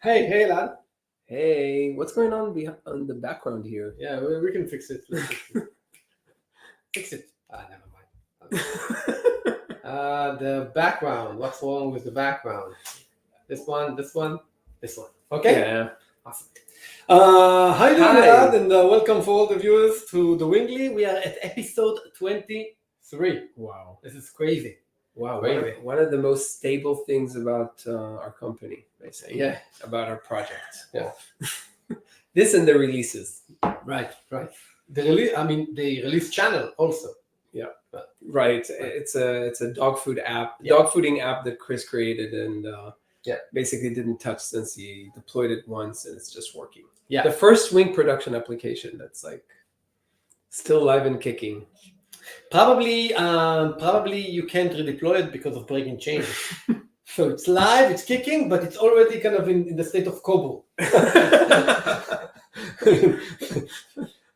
Hey, lad. Hey, what's going on on the background here? Yeah, we can fix it. Let's fix it. Fix it. Never mind. The background. What's wrong with the background? This one, this one, this one. Okay? Yeah. Awesome. Hi there, Hi. lad, and welcome for all the viewers to the Wingly. We are at episode 23. Wow. This is crazy. Wow. Crazy. One of the most stable things about our company, basically. Yeah. About our project. Yeah. This and the releases. Right. The release channel also. Right. It's a dog food app, Yeah. dog fooding app that Chris created and Yeah. basically didn't touch since he deployed it once and it's just working. Yeah. The first Wing production application that's like still live and kicking. Probably you can't redeploy it because of breaking change. So it's live, it's kicking, but it's already kind of in the state of COBOL.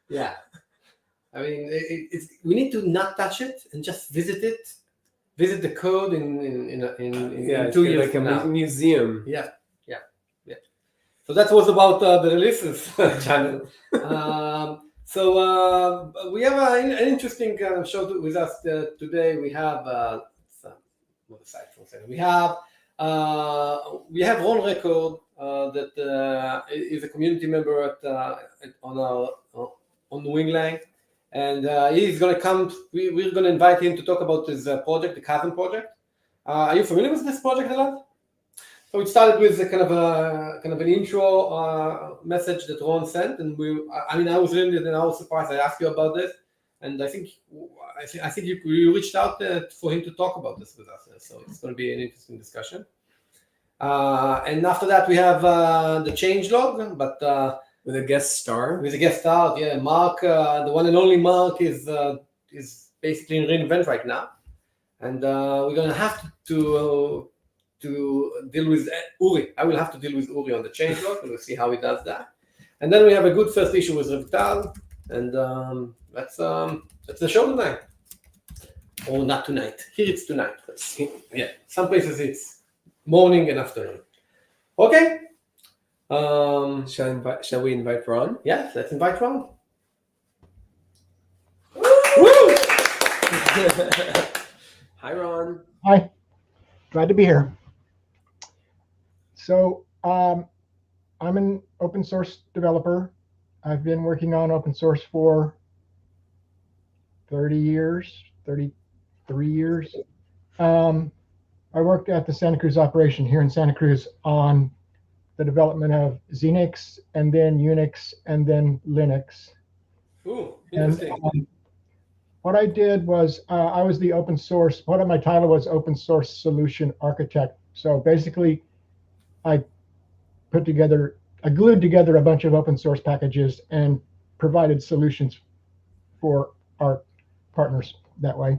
Yeah. I mean, we need to not touch it and just visit the code in 2 years like from a now. museum. Yeah. So that was about the releases channel. So we have an interesting show with us today. We have we have Ron Record that is a community member on Winglang, and he's going to come. We're going to invite him to talk about his project, the Chasm project. Are you familiar with this project, Elad? So it started with a kind of an intro message that Ron sent, and I was reading it and I was surprised. I asked you about this, and I think you reached out for him to talk about this with us. So it's going to be an interesting discussion. And after that, we have the changelog, but with a guest star. Yeah, Mark, the one and only Mark, is basically in reInvent right now, and we're going to have to deal with Uri. I will have to deal with Uri on the changelog, and we'll see how he does that. And then we have a good first issue with Revital, and that's the show tonight. Or not tonight. Here it's tonight. Yeah, some places it's morning and afternoon. Okay. Shall we invite Ron? Yeah, let's invite Ron. Woo! Hi, Ron. Hi, glad to be here. So I'm an open source developer. I've been working on open source for 33 years. I worked at the Santa Cruz operation here in Santa Cruz on the development of Xenix, and then Unix, and then Linux. Ooh, interesting. And what I did was I was the open source, part of my title was open source solution architect. So basically I glued together a bunch of open source packages and provided solutions for our partners that way.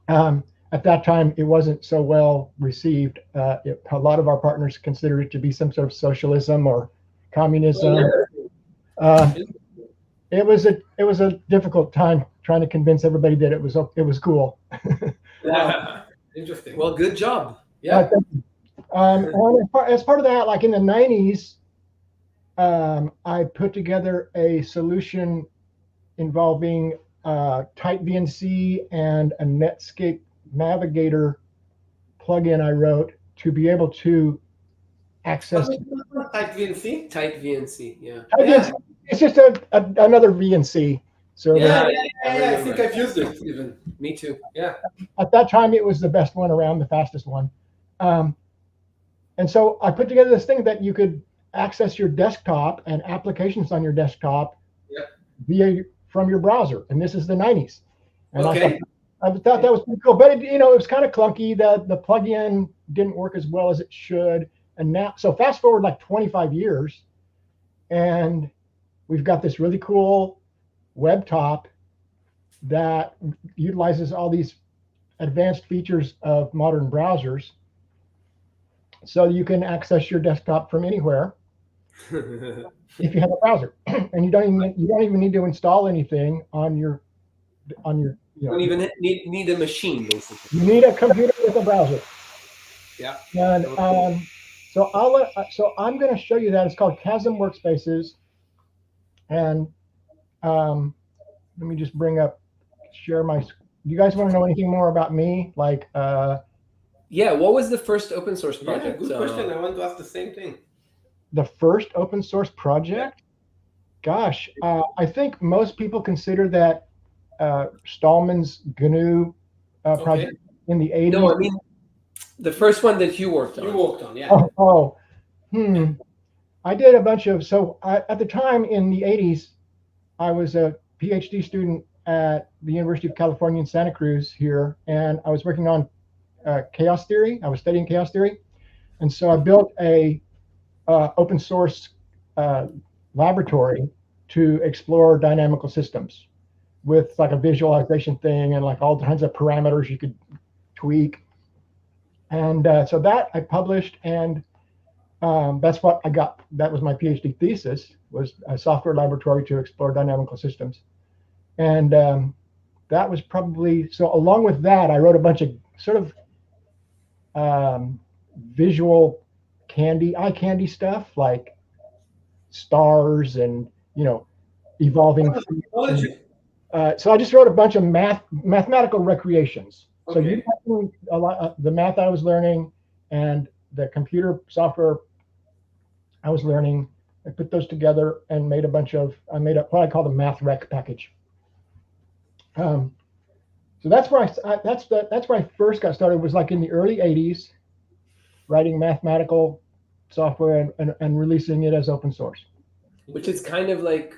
At that time, it wasn't so well received. A lot of our partners considered it to be some sort of socialism or communism. It was a difficult time trying to convince everybody that it was cool. Wow. Interesting. Well, good job. Yeah. And as part of that, like in the 90s, I put together a solution involving TightVNC and a Netscape Navigator plugin I wrote to be able to access. TightVNC? TightVNC, yeah. It's just another VNC server. Yeah. I think I've used it even. Me too. Yeah. At that time, it was the best one around, the fastest one. And so I put together this thing that you could access your desktop and applications on your desktop from your browser. And this is the 90s. And okay. I thought that was pretty cool. But it was kind of clunky. The plugin didn't work as well as it should. And now, so fast forward like 25 years, and we've got this really cool web top that utilizes all these advanced features of modern browsers. So you can access your desktop from anywhere if you have a browser, and you don't even need to install anything on your. You don't even need a machine, basically. You need a computer with a browser. Yeah. And So I'm going to show you that. It's called Chasm Workspaces, and let me just share my. Do you guys want to know anything more about me? Like, Yeah, what was the first open source Yeah, project? good question. I want to ask the same thing. the first open source project? Gosh, I think most people consider that Stallman's GNU project in the 80s. No, I mean the first one that you worked on. You worked on, yeah. I did a bunch of, at the time in the 80s, I was a PhD student at the University of California in Santa Cruz here, and I was working on chaos theory. I was studying chaos theory. And so I built a open source laboratory to explore dynamical systems with like a visualization thing and like all kinds of parameters you could tweak. And so that I published, and that's what I got. That was my PhD thesis, was a software laboratory to explore dynamical systems. And that was probably, so along with that, I wrote a bunch of sort of visual eye candy stuff, like stars and, evolving. So I just wrote a bunch of mathematical recreations. So you a lot the math I was learning and the computer software I was learning, I put those together and I made up what I call the MathRec package. So that's where that's where I first got started, was like in the early 80s, writing mathematical software and releasing it as open source. Which is kind of like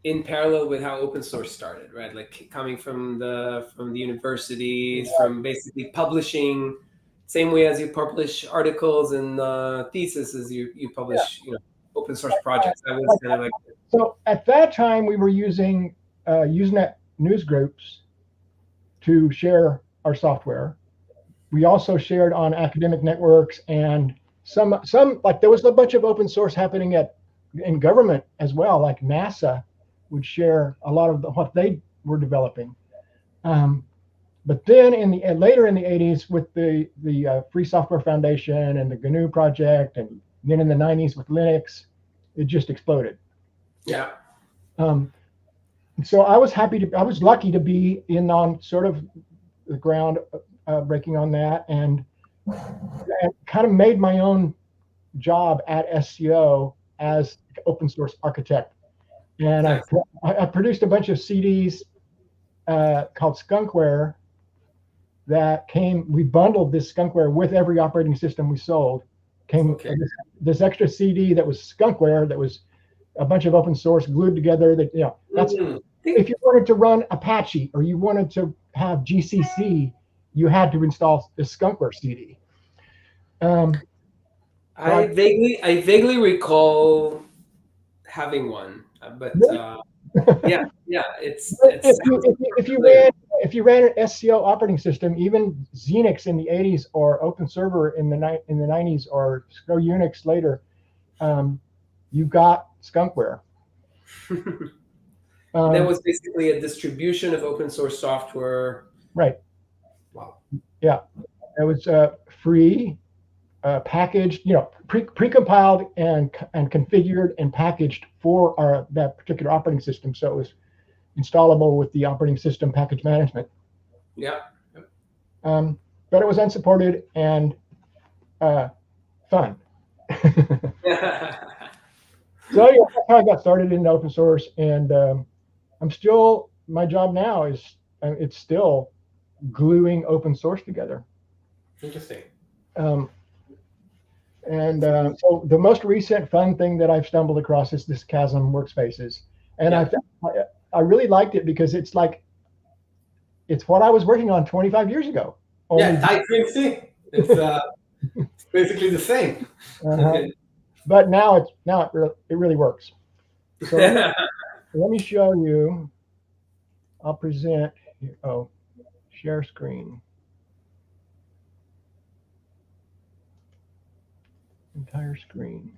in parallel with how open source started, right? Like coming from the universities, from basically publishing, same way as you publish articles and theses, as you publish, open source projects. That was kind of like. So at that time, we were using Usenet news groups to share our software. We also shared on academic networks, and some like there was a bunch of open source happening in government as well. Like NASA would share a lot of what they were developing. But then later in the 80s, with the Free Software Foundation and the GNU project, and then in the 90s with Linux, it just exploded. Yeah. So I was lucky to be in on sort of the ground breaking on that, and kind of made my own job at SCO as open source architect. And Nice. I produced a bunch of CDs called Skunkware that we bundled this Skunkware with every operating system we sold. This extra CD that was Skunkware, that was a bunch of open source glued together. That's if you wanted to run Apache or you wanted to have GCC, you had to install the Skunkware CD. I vaguely recall having one, but yeah, it's if you ran an SCO operating system, even Xenix in the 80s or OpenServer in the 90s or SCO Unix later, you got Skunkware. That was basically a distribution of open source software. Right. Wow. Yeah, it was free, packaged, pre-compiled and configured and packaged for that particular operating system. So it was installable with the operating system package management. Yeah. But it was unsupported and fun. So yeah, that's how I got started in open source, and my job now is it's still gluing open source together. Interesting. So the most recent fun thing that I've stumbled across is this Chasm Workspaces, and I really liked it because it's what I was working on 25 years ago. Type-3C. It's basically the same. But now it really works. So let me show you. I'll present. Share screen. Entire screen.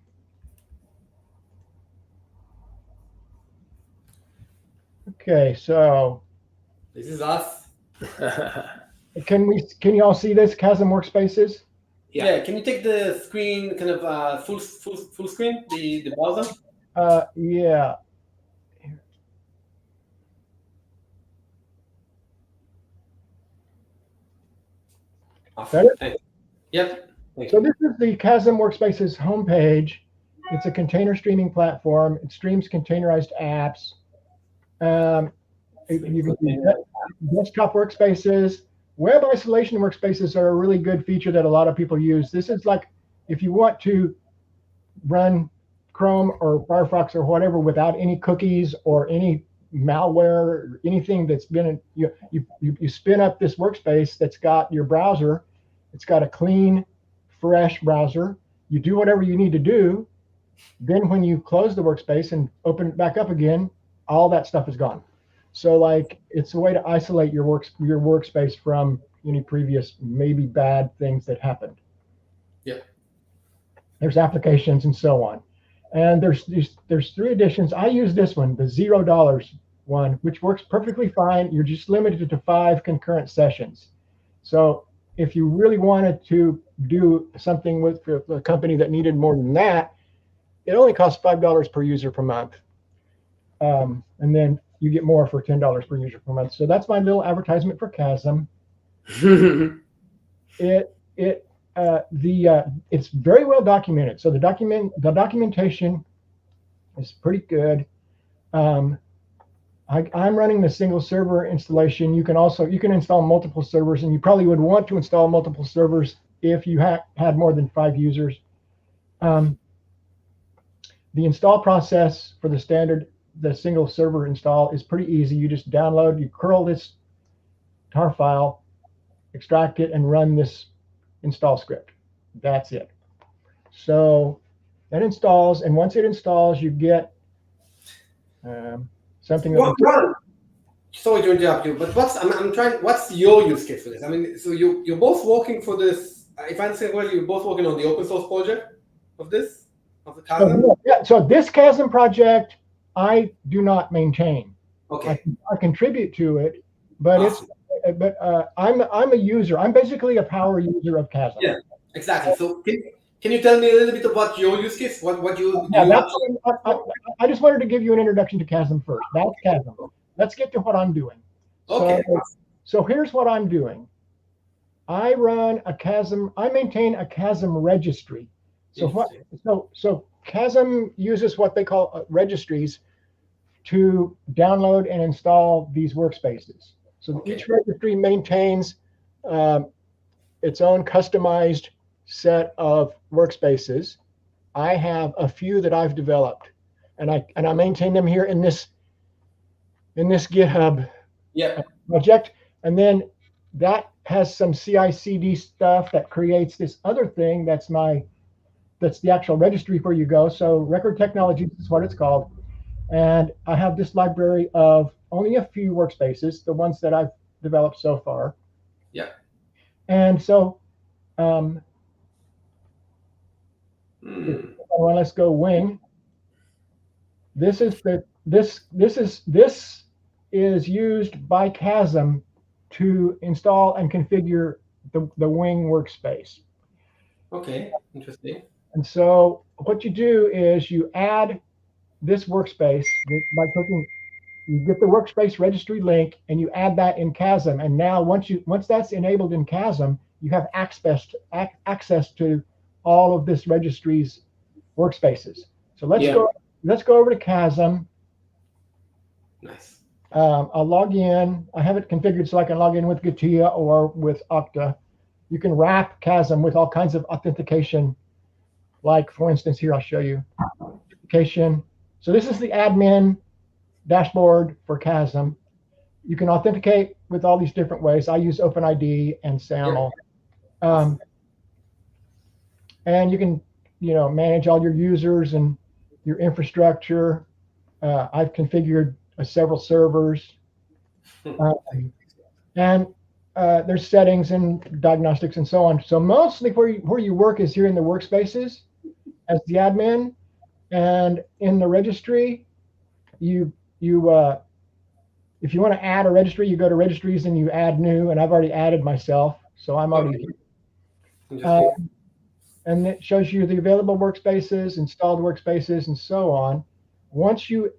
Okay, so this is us. can you all see this Chasm Workspaces? Yeah. Can you take the screen kind of full screen, the browser? Yeah. Awesome. Thanks. Yep. Thank So you. this is the Chasm Workspace's homepage. It's a container streaming platform. It streams containerized apps. You can do desktop workspaces. Web isolation workspaces are a really good feature that a lot of people use. This is like if you want to run Chrome or Firefox or whatever without any cookies or any malware or anything that's been you spin up this workspace that's got your browser. It's got a clean, fresh browser. You do whatever you need to do. Then when you close the workspace and open it back up again, all that stuff is gone. So like it's a way to isolate your workspace from any previous maybe bad things that happened. Yeah. There's applications and so on. And there's 3 editions. I use this one, the $0 one, which works perfectly fine. You're just limited to 5 concurrent sessions. So if you really wanted to do something with a company that needed more than that, it only costs $5 per user per month. And then you get more for $10 per user per month. So that's my little advertisement for Chasm. It's very well documented. So the documentation is pretty good. I'm running the single server installation. You can install multiple servers, and you probably would want to install multiple servers if you had more than 5 users. The install process for the single server install is pretty easy. You just you curl this tar file, extract it, and run this install script. That's it. So that installs, and once it installs, you get something. Sorry to interrupt you, but what's your use case for this? I mean, so you're both working for this. If I understand well, you're both working on the open source project of the Chasm. Yeah. So this Chasm project, I do not maintain. Okay. I contribute to it, but awesome. I'm a user. I'm basically a power user of Chasm. Yeah, exactly. So can you tell me a little bit about your use case? What you do? I just wanted to give you an introduction to Chasm first. That's Chasm. Let's get to what I'm doing. Okay. So here's what I'm doing. I maintain a Chasm registry. So Chasm uses what they call registries to download and install these workspaces. So each registry maintains its own customized set of workspaces. I have a few that I've developed, and I maintain them here in this GitHub project. And then that has some CI/CD stuff that creates this other thing that's the actual registry where you go. So Record Technologies is what it's called. And I have this library of only a few workspaces, the ones that I've developed so far. Yeah. And so let's go Wing. This is used by Chasm to install and configure the Wing workspace. Okay, interesting. And so what you do is you add this workspace by clicking. You get the workspace registry link and you add that in Chasm. And now once that's enabled in Chasm, you have access to all of this registry's workspaces. So let's go over to Chasm. Nice. I'll log in. I have it configured so I can log in with Gatia or with Okta. You can wrap Chasm with all kinds of authentication. Like for instance, here I'll show you authentication. So this is the admin dashboard for Chasm. You can authenticate with all these different ways. I use OpenID and SAML. And you can, manage all your users and your infrastructure. I've configured several servers. And there's settings and diagnostics and so on. So mostly where you work is here in the workspaces as the admin, and in the registry, if you want to add a registry, you go to registries and you add new, and I've already added myself, so I'm already here. and it shows you the available workspaces, installed workspaces, and so on. Once you,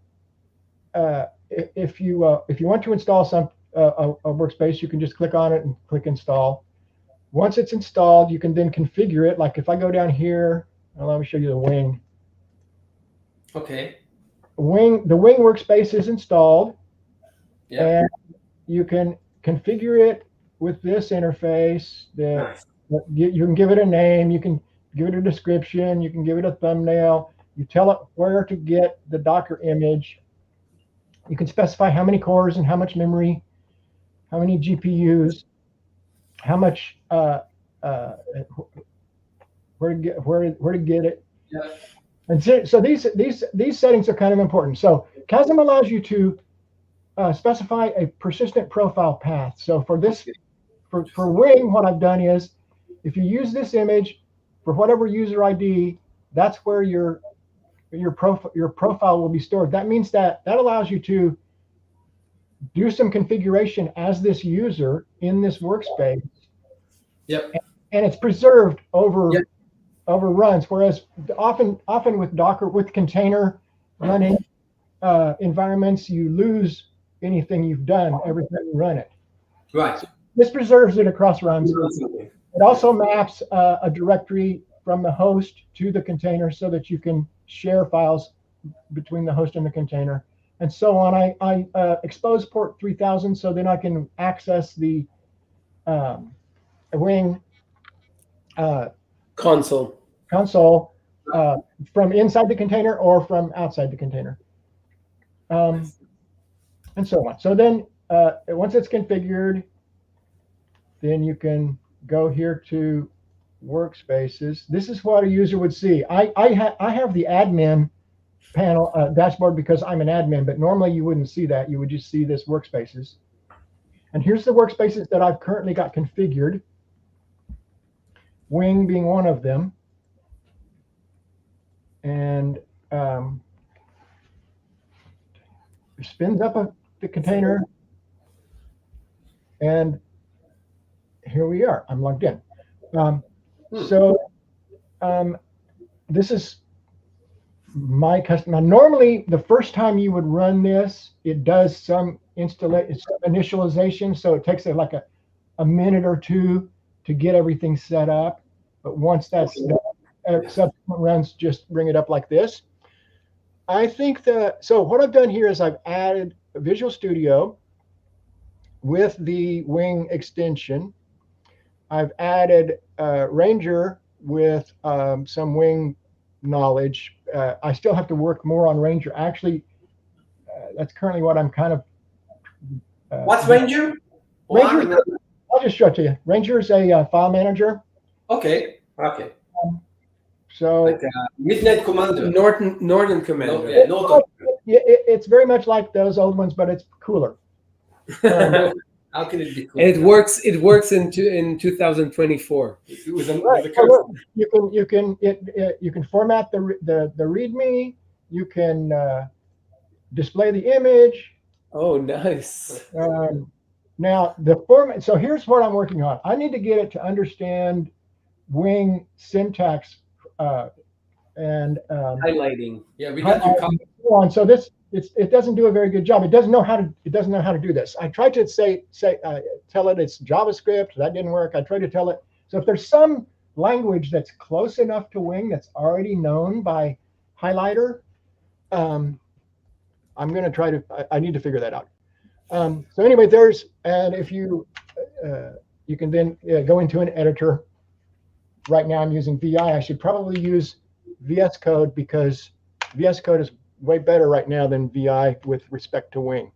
if you want to install a workspace, you can just click on it and click install. Once it's installed, you can then configure it. Like if I go down here, let me show you the Wing. Okay. The Wing workspace is installed, Yeah. and you can configure it with this interface. Nice. You can give it a name, you can give it a description, you can give it a thumbnail, you tell it where to get the Docker image. You can specify how many cores and how much memory, how many GPUs, how much where to get it. Yeah. And so these settings are kind of important. So Chasm allows you to specify a persistent profile path. So for this, for Wing, what I've done is, if you use this image for whatever user ID, that's where your profile will be stored. That means that allows you to do some configuration as this user in this workspace. Yep. And it's preserved over Yep. over runs. Whereas often with Docker, with container running environments, you lose anything you've done every time you run it. Right. This preserves it across runs. It also maps a directory from the host to the container so that you can share files between the host and the container, and so on. I expose port 3000 so then I can access the Wing Console. from inside the container or from outside the container, and so on. So then once it's configured, then you can go here to workspaces. This is what a user would see. I have the admin panel dashboard because I'm an admin, but normally you wouldn't see that. You would just see this workspaces. And here's the workspaces that I've currently got configured, Wing being one of them. And it spins up the container, and here we are. I'm logged in. So this is my custom. Now, normally, the first time you would run this, it does some initialization. So it takes like a minute or two to get everything set up. But once that's done, subsequent runs just bring it up like this. I think so what I've done here is I've added Visual Studio with the Wing extension. I've added Ranger with some Wing knowledge. I still have to work more on Ranger. Actually, that's currently what I'm kind of. What's Ranger? Ranger, I'll just show it to you. Ranger is a file manager. Okay. Okay. So Like Midnight Commander. Norton Commander. Okay. Norton. it's very much like those old ones, but it's cooler. How can it be cool? And it works. It works in 2024. With a Right. cursor. You can format the README. You can display the image. Oh, nice. Now the format. So here's what I'm working on. I need to get it to understand Wing syntax and Highlighting. Yeah, we got your copy. on. So it doesn't do a very good job. It doesn't know how to do this. I tried to tell it it's JavaScript. That didn't work. I tried to tell it. So if there's some language that's close enough to Wing that's already known by Highlighter, I'm going to try to. I need to figure that out. So anyway, if you you can then go into an editor. Right now I'm using VI. I should probably use VS Code because VS Code is way better right now than VI with respect to Wing.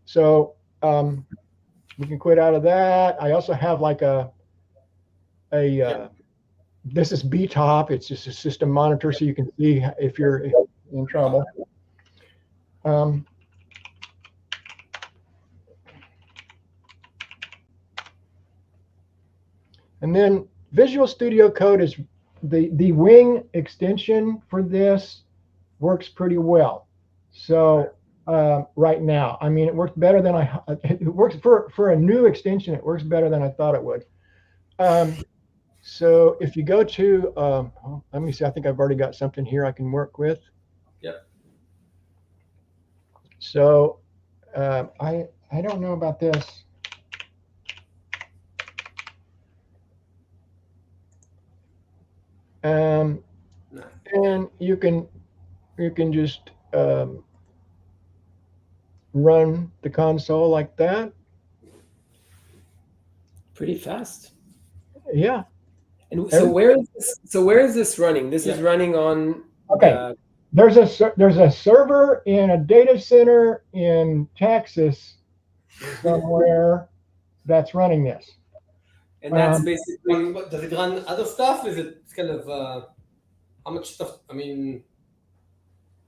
So we can quit out of that. I also have like this is BTOP. It's just a system monitor, so you can see if you're in trouble. And then Visual Studio Code is the Wing extension for this works pretty well. So right now, I mean, it works better than it works for a new extension. It works better than I thought it would. So if you go to, let me see, I think I've already got something here I can work with. Yep. So I don't know about this. No. And you can just run the console like that. Pretty fast. Yeah. And so where is this running? This is running on. Okay. There's a server in a data center in Texas somewhere that's running this. And that's basically. But does it run other stuff? Is it kind of how much stuff? I mean,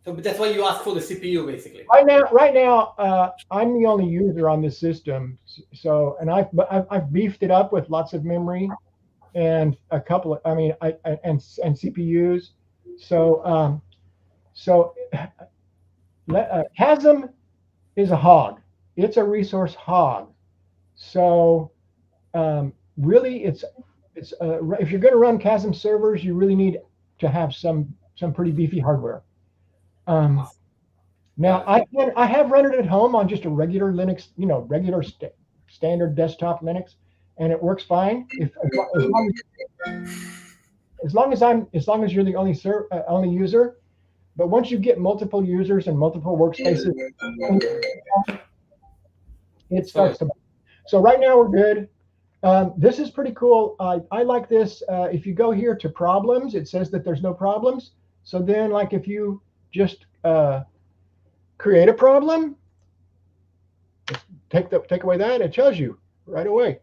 so that's why you ask for the CPU, basically. Right now, I'm the only user on this system. So, and I've beefed it up with lots of memory and a couple of, and CPUs. So, Chasm is a hog. It's a resource hog. So, really, it's if you're going to run Chasm servers, you really need to have some pretty beefy hardware. Now I have run it at home on just a regular Linux, regular standard desktop Linux, and it works fine. As long as you're the only user, but once you get multiple users and multiple workspaces, it starts to. So right now we're good. This is pretty cool. I like this. If you go here to problems, it says that there's no problems. So then, like, if you just create a problem, take away that, it tells you right away.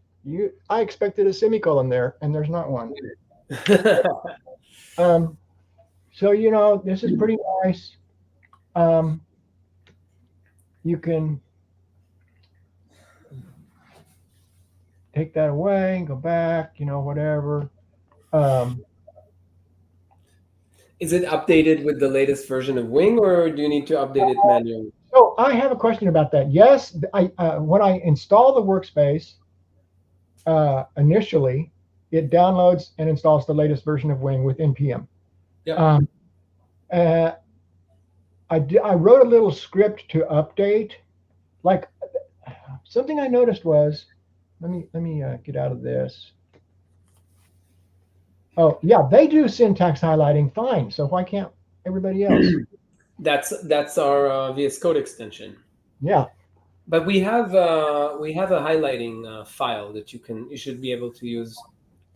I expected a semicolon there, and there's not one. So this is pretty nice. You can take that away, go back, whatever. Is it updated with the latest version of Wing, or do you need to update it manually? So I have a question about that. Yes, when I install the workspace, initially, it downloads and installs the latest version of Wing with npm. Yeah. I wrote a little script to update. Like, something I noticed was, let me get out of this. Oh yeah, they do syntax highlighting fine. So why can't everybody else? That's our VS Code extension. Yeah. But we have a highlighting file that you should be able to use.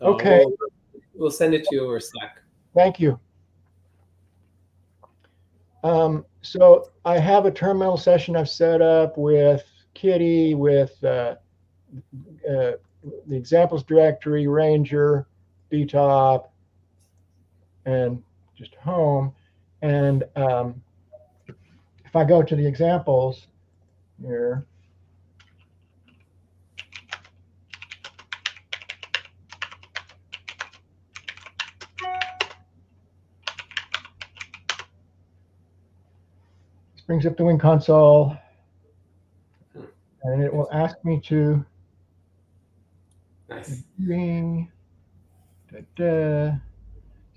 Okay. We'll send it to you over Slack. Thank you. So I have a terminal session I've set up with Kitty, with the examples directory, Ranger, btop, and just home. And if I go to the examples here, this brings up the Wing console, and it will ask me to Wing. So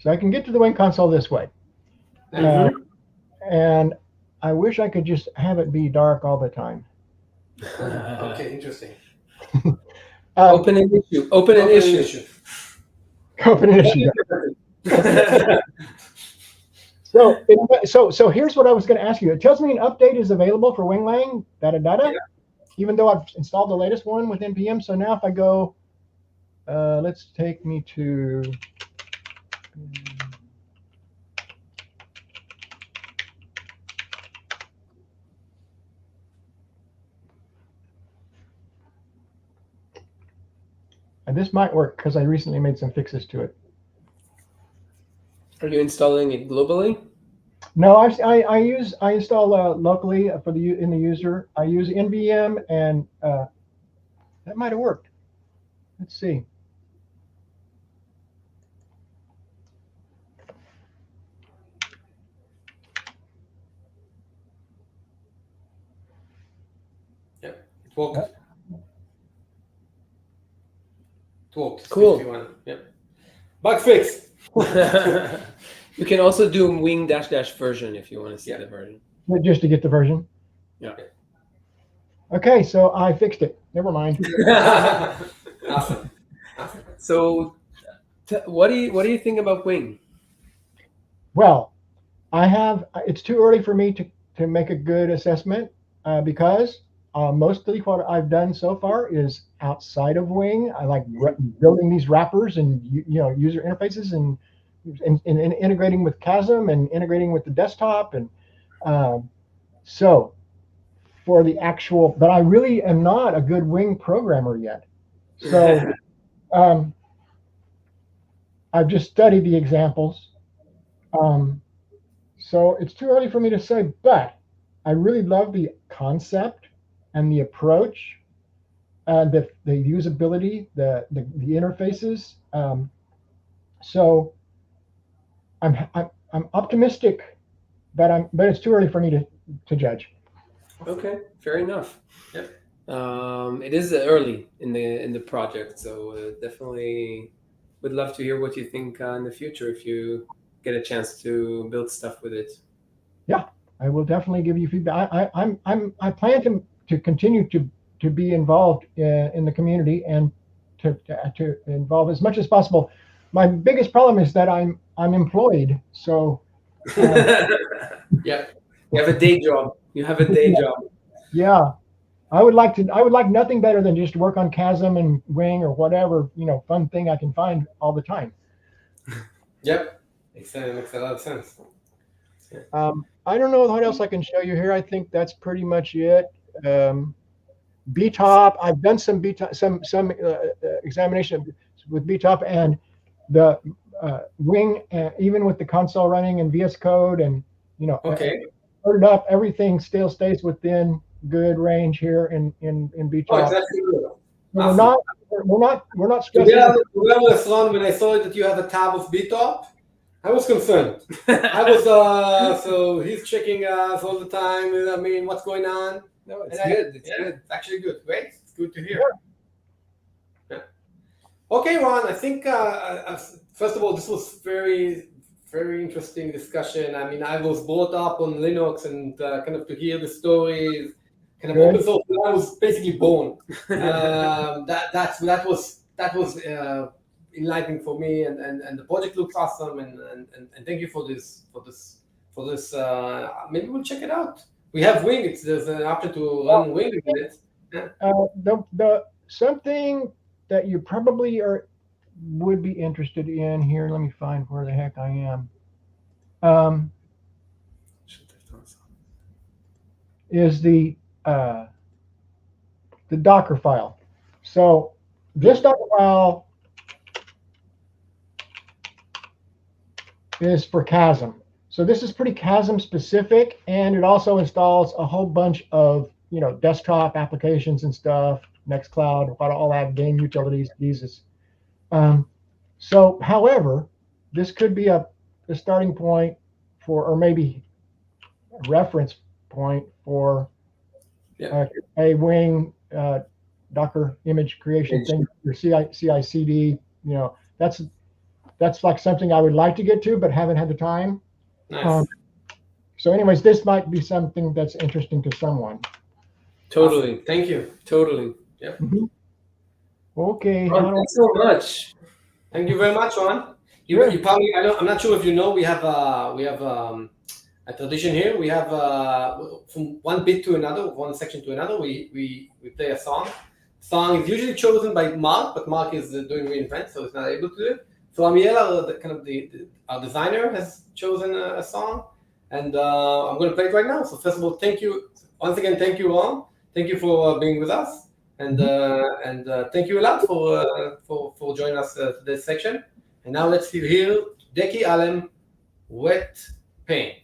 I can get to the Wing console this way. And I wish I could just have it be dark all the time. Okay, interesting. Open an issue. Open an issue. Open an issue. So here's what I was going to ask you. It tells me an update is available for WingLang, even though I've installed the latest one with npm. So now if I go, let's take me to. And this might work because I recently made some fixes to it. Are you installing it globally? No, I install locally in the user. I use NVM, and that might have worked. Let's see. Yep, it worked. It worked. Cool. 51. Yep. Bug fix. You can also do wing dash version if you want to see the version. Just to get the version. Yeah. Okay, so I fixed it. Never mind. Awesome. So, what do you think about wing? Well, it's too early for me to make a good assessment because mostly what I've done so far is outside of Wing. I like building these wrappers and user interfaces and integrating with Chasm and integrating with the desktop. And so for the actual, but I really am not a good Wing programmer yet. So I've just studied the examples. So it's too early for me to say, but I really love the concept and the approach, the usability, the interfaces. So I'm optimistic, but it's too early for me to judge. Okay, fair enough. Yep. It is early in the project, so definitely would love to hear what you think in the future if you get a chance to build stuff with it. Yeah, I will definitely give you feedback. I plan to continue to be involved in the community and to involve as much as possible. My biggest problem is that I'm employed, so yeah, you have a day job. Yeah, I would like nothing better than just work on Chasm and Wing or whatever fun thing I can find all the time. Yep, makes a lot of sense. I don't know what else I can show you here. I think that's pretty much it. BTOP. I've done some examination with BTOP and the Wing, even with the console running in VS Code, and Okay. Loaded up. Everything still stays within good range here in BTOP. Oh, exactly. Awesome. We're not stressing. Yeah, when I saw that you have a tab of BTOP, I was concerned. I was so he's checking us all the time. I mean, what's going on? No, it's good. It's good. It's actually good. Great. It's good to hear. Yeah. Okay, Ron. I think first of all, this was very, very interesting discussion. I mean, I was brought up on Linux and kind of to hear the stories, kind of open source. I was basically born. That was enlightening for me, and the project looks awesome, and thank you for this. Maybe we'll check it out. We have Wing. There's an option to run Wing with it. Yeah. The something that you probably would be interested in here. Let me find where the heck I am. Is the Docker file. So this Docker file is for Chasm. So this is pretty Chasm specific, and it also installs a whole bunch of desktop applications and stuff, Nextcloud, all that, game utilities, Jesus. So, however, this could be a starting point for, or maybe a reference point for a Wing Docker image creation thing, your CI/CD. That's like something I would like to get to, but haven't had the time. Nice. So anyways, this might be something that's interesting to someone. Totally. Awesome. Thank you. Totally. Yep. Mm-hmm. Okay. Ron, thanks so much. Thank you very much, Ron. You probably, I'm not sure if you know, we have a tradition here. We have from one bit to another, one section to another, we play a song. Song is usually chosen by Mark, but Mark is doing reInvent, so he's not able to do it. So Amiel, our designer, has chosen a song, and I'm going to play it right now. So first of all, thank you once again. Thank you, Ron. Thank you for being with us, and thank you a lot for joining us to this section. And now let's hear Deki Alem, Wet Paint.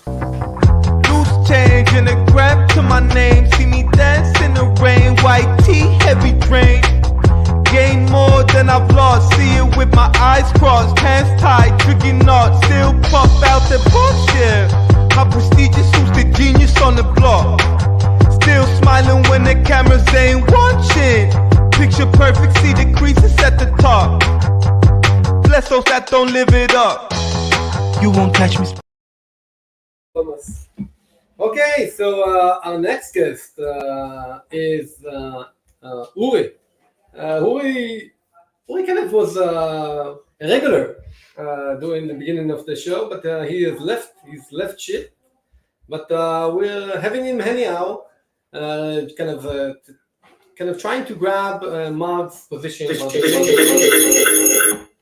Loose change and a grab to my name. See me dance in the rain. White tee, heavy drain. Gain more than I've lost. See it with my eyes crossed. Pants tied, tricky knots. Still puff out the bullshit. My prestigious, who's the genius on the block? Still smiling when the cameras ain't watching. Picture perfect, see the creases at the top. Bless those that don't live it up. You won't catch me. Thomas. Okay, so our next guest is Uri. Uri kind of was a regular during the beginning of the show, but he's left ship. But we're having him anyhow, kind of trying to grab Mark's position. About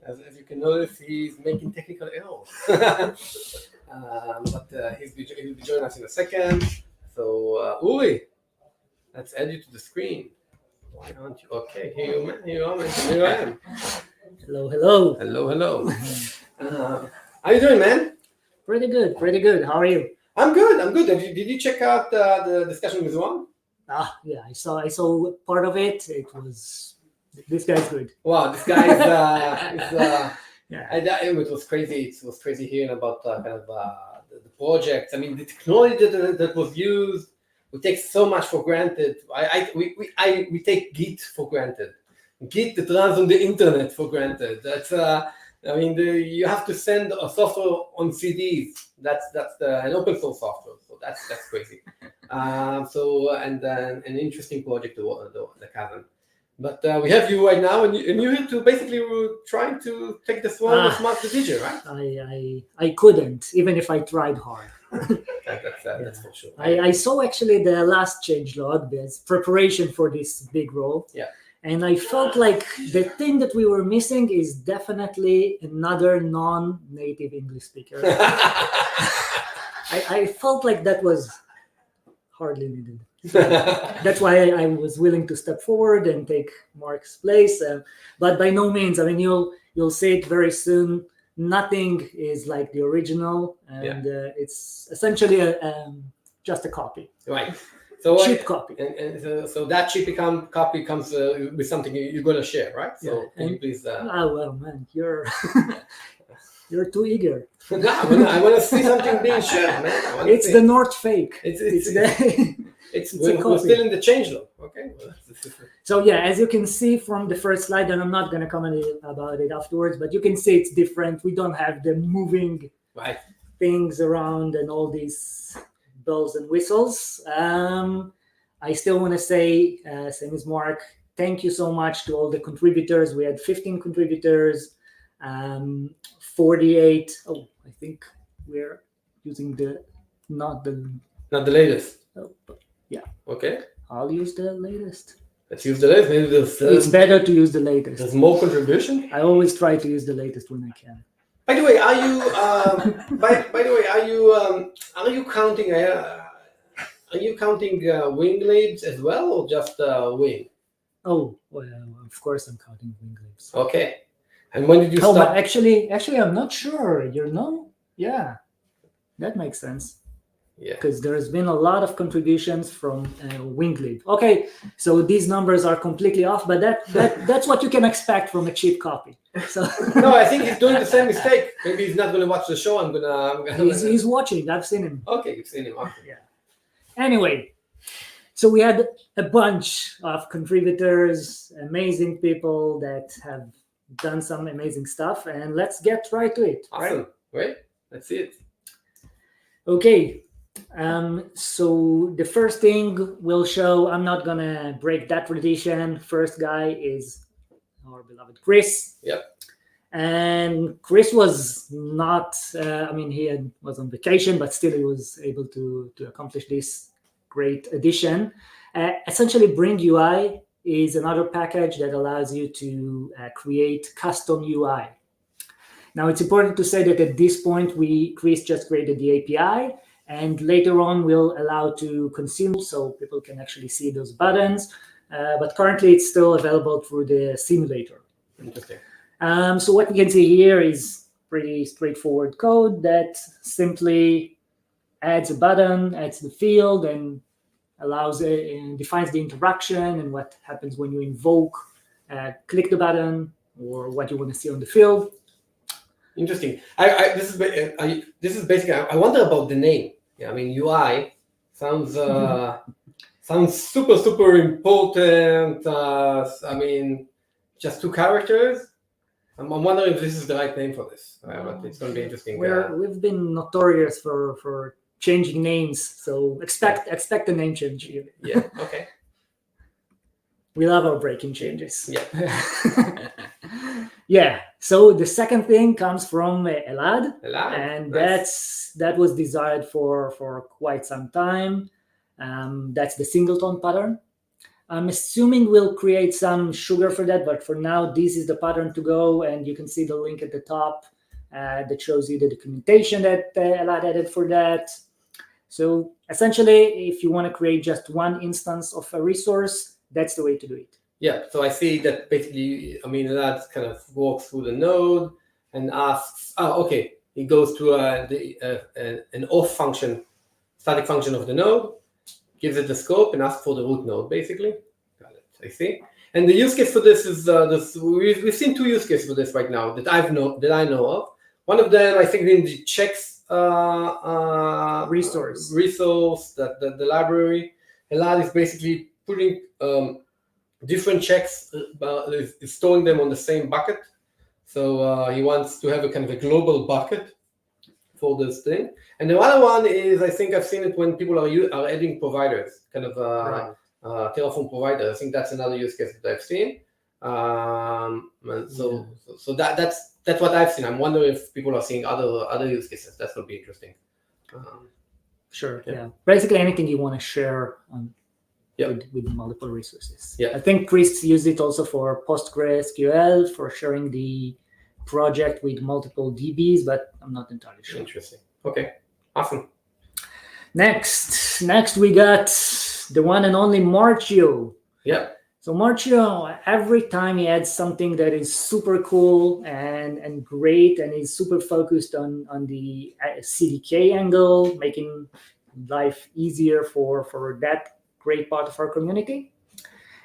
as you can notice, he's making technical errors. But he'll be joining us in a second. So Uri, let's add you to the screen. Why aren't you? Okay, here you are. Here I am. Hello, hello. Hello. How you doing, man? Pretty good. How are you? I'm good. Did you check out the discussion with Juan? Yeah, I saw part of it. This guy's good. Wow, this guy is Yeah. it was crazy. It was crazy hearing about the projects. I mean, the technology that was used. We take so much for granted. We take Git for granted. Git that runs on the internet for granted. That's you have to send a software on CDs. That's an open source software. So that's crazy. An interesting project, the Kazan. But we have you right now, and you're here to basically trying to take the throne of Mark the DJ, right? I couldn't, even if I tried hard. That's for sure. I saw actually the last changelog as preparation for this big role. Yeah. And I felt like the thing that we were missing is definitely another non-native English speaker. I felt like that was hardly needed. So that's why I was willing to step forward and take Mark's place. But by no means, I mean, you'll see it very soon. Nothing is like the original, and it's essentially just a copy. Right. So cheap copy. And so that cheap copy comes with something you're going to share, right? So can you please? Well, man, you're too eager. No, I want to see something being shared, man. It's the North fake. We're still in the changelog, okay? So yeah, as you can see from the first slide, and I'm not going to comment about it afterwards, but you can see it's different. We don't have the moving things around and all these bells and whistles. I still want to say, same as Mark, thank you so much to all the contributors. We had 15 contributors, 48. Oh, I think we're using not the latest. Oh, but yeah. Okay. I'll use the latest. Let's use the latest. Maybe it's better to use the latest. There's more contribution. I always try to use the latest when I can. By the way, are you counting? Are you counting wing libs as well, or just wing? Oh, well, of course I'm counting wing libs. Okay. And when did you start? But actually, I'm not sure. Yeah, that makes sense. Yeah. Because there's been a lot of contributions from WingLib. Okay, so these numbers are completely off, but that's what you can expect from a cheap copy. So no, I think he's doing the same mistake. Maybe he's not going to watch the show. He's watching. I've seen him. Okay, you've seen him. Okay. Yeah. Anyway, so we had a bunch of contributors, amazing people that have done some amazing stuff, and let's get right to it. Awesome. Right? Great. Let's see it. Okay. So the first thing we'll show, I'm not gonna break that tradition. First guy is our beloved Chris. Yep. And Chris was not, was on vacation, but still he was able to accomplish this great addition. Essentially, Bring UI is another package that allows you to create custom UI. Now, it's important to say that at this point, Chris just created the API, and later on we'll allow to consume so people can actually see those buttons. But currently it's still available through the simulator. Interesting. So what we can see here is pretty straightforward code that simply adds a button, adds the field, and allows and defines the interaction and what happens when you invoke, click the button, or what you want to see on the field. Interesting. This is basically. I wonder about the name. Yeah, I mean UI sounds Sounds super, super important. I mean, just 2 characters. I'm wondering if this is the right name for this. But it's going to be interesting. We've been notorious for changing names, so expect a name change. Yeah. Okay. We love our breaking changes. Yeah. Yeah. So the second thing comes from Elad, and Nice. that was desired for quite some time. That's the singleton pattern. I'm assuming we'll create some sugar for that, but for now, this is the pattern to go, and you can see the link at the top that shows you the documentation that Elad added for that. So essentially, if you want to create just one instance of a resource, that's the way to do it. Yeah, so I see that basically, I mean, that kind of walks through the node and asks, okay, it goes to an off function, static function of the node, gives it the scope and asks for the root node, basically. Got it, I see. And the use case for this is, we've seen 2 use cases for this right now that I know of. One of them, I think, in the checks Resource, that the library, Elad is basically putting different checks, is storing them on the same bucket. So he wants to have a kind of a global bucket for this thing. And the other one is, I think I've seen it when people are adding providers, kind of Terraform provider. I think that's another use case that I've seen. So that's what I've seen. I'm wondering if people are seeing other use cases. That's going to be interesting. Sure. Yeah. Yeah. Basically, anything you want to share Yeah. with multiple resources. Yeah. I think Chris used it also for PostgreSQL for sharing the project with multiple DBs, but I'm not entirely sure. Interesting. Okay. Awesome. Next we got the one and only Marchio. Yeah. So Marchio, every time he adds something that is super cool and great and is super focused on the CDK angle, making life easier for that great part of our community.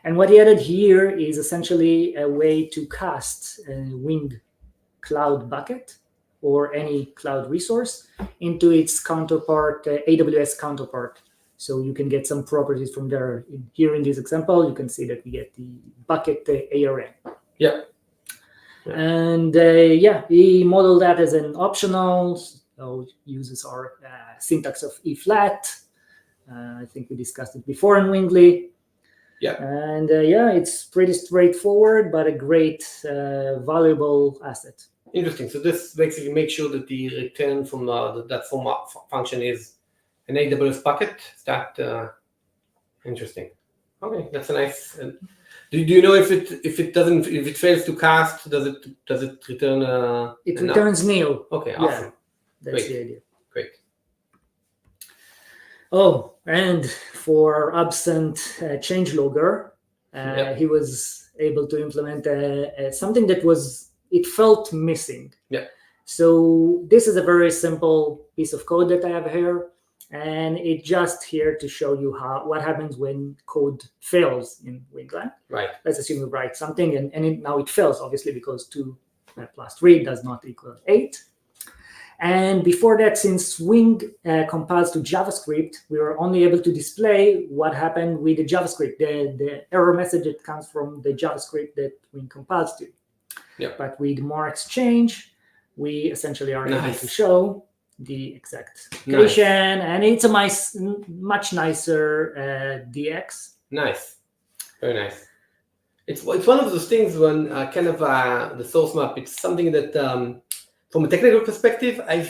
And what he added here is essentially a way to cast a Wing cloud bucket or any cloud resource into its counterpart, AWS counterpart. So you can get some properties from there. Here in this example, you can see that we get the bucket ARN. Yeah. And he modeled that as an optional. So uses our syntax of E flat. I think we discussed it before in Wingly. Yeah. And it's pretty straightforward, but a great, valuable asset. Interesting. So this basically makes sure that the return from that function is an AWS bucket. Is that interesting? Okay, that's a nice. Do you know if it fails to cast, does it return? It returns nil. Okay, awesome. That's Great. the idea. Great. Oh, and for absent changelogger, he was able to implement something that it felt missing. Yeah. So this is a very simple piece of code that I have here, and it's just here to show you what happens when code fails in Wingland. Right. Let's assume you write something, and now it fails, obviously, because 2 plus 3 does not equal 8. And before that, since Wing compiles to JavaScript, we were only able to display what happened with the JavaScript, the error message that comes from the JavaScript that Wing compiles to. Yeah. But with more exchange, we essentially are able Nice. to show the exact location, and it's a much nicer DX. Nice. Very nice. It's one of those things when kind of the source map. It's something that from a technical perspective, I'm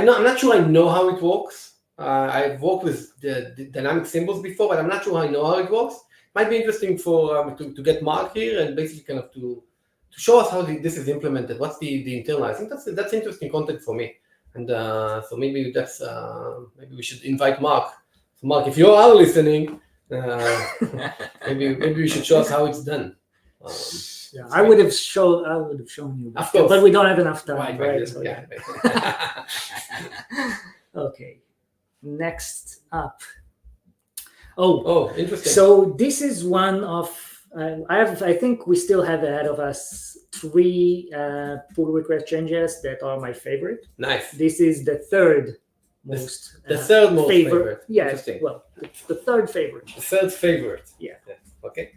not sure I know how it works. I've worked with the dynamic symbols before, but I'm not sure I know how it works. Might be interesting for to get Mark here and basically kind of to show us how this is implemented. What's the internal? I think that's interesting content for me. And so maybe maybe we should invite Mark. So Mark, if you are listening, maybe we should show us how it's done. Yeah, I would have shown you, Of course. but we don't have enough time, right? Right. So, Yeah. Okay. Next up. Oh, interesting. So this is one of I think we still have ahead of us 3 pull request changes that are my favorite. Nice. This is the third most The third most favorite. favorite. Yeah, Interesting. well, the third favorite. The third favorite. Yeah. Okay.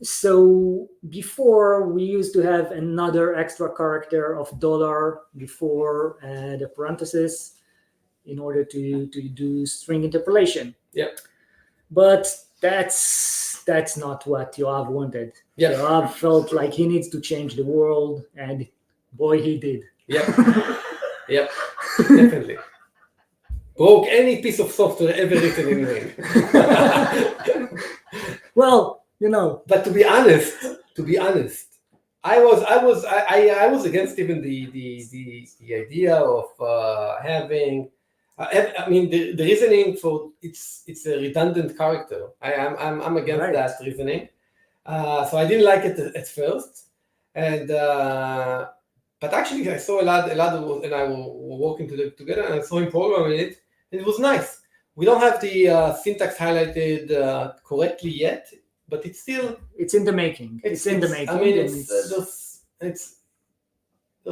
So before we used to have another extra character of dollar before the parenthesis in order to do string interpolation. Yep. But that's not what Yoav wanted. Yeah. Yoav felt like he needs to change the world, and boy, he did. Yep. Yep. Definitely. Broke any piece of software ever written in Ring. Well, you know, But to be honest, I was against even the idea of having. I mean, the reasoning for it's a redundant character. I'm against Right. that reasoning. So I didn't like it at first, and but actually I saw a lot of, and I were working together, and I saw him programming it, and it was nice. We don't have the syntax highlighted correctly yet, but it's still it's in the making. It's in the making. I mean, and there's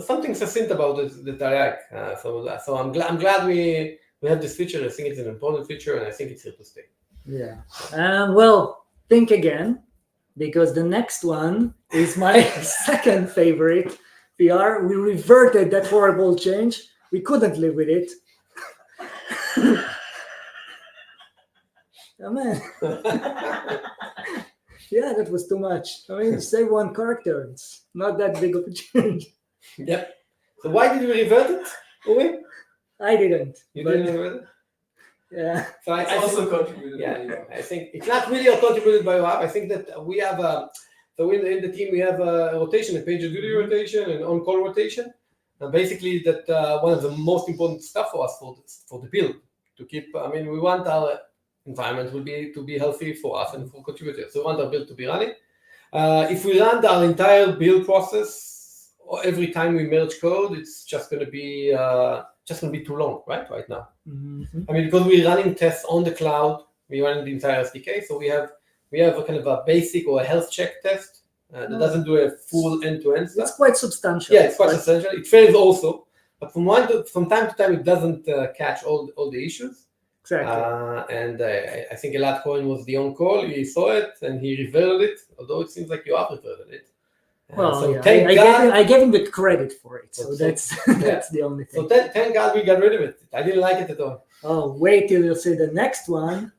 something succinct about it that I like. So I'm glad we have this feature. I think it's an important feature, and I think it's here to stay. yeah. Well, think again, because the next one is my second favorite. We reverted that horrible change. We couldn't live with it. Oh, man. Yeah, that was too much. I mean, save one character. It's not that big of a change. Yep. So why did we revert it, Uwe? I didn't. You but, didn't revert it? Yeah. So I also think, contributed. yeah, I think it's not really all contributed by Yoav. I think that we have so in the team we have a rotation, a page duty rotation, and on-call rotation. Basically, that one of the most important stuff for us for the build to keep. I mean, we want our environment to be healthy for us and for contributors. So we want our build to be running. If we run our entire build process every time we merge code, it's just going to be too long, right now. Mm-hmm. I mean, because we're running tests on the cloud, we run the entire SDK, so we have a kind of a basic or a health check test that doesn't do a full end-to-end stuff. It's quite substantial. Yeah, it's quite substantial. It fails also, but from time to time, it doesn't catch all the issues. Exactly. And I think Elad Cohen was the on-call. He saw it and he reverted it, although it seems like Yoav reverted it. Well, so yeah, thank I God. gave him the credit for it, so That's that's the only thing. So thank God we got rid of it. I didn't like it at all. Oh, wait till you see the next one.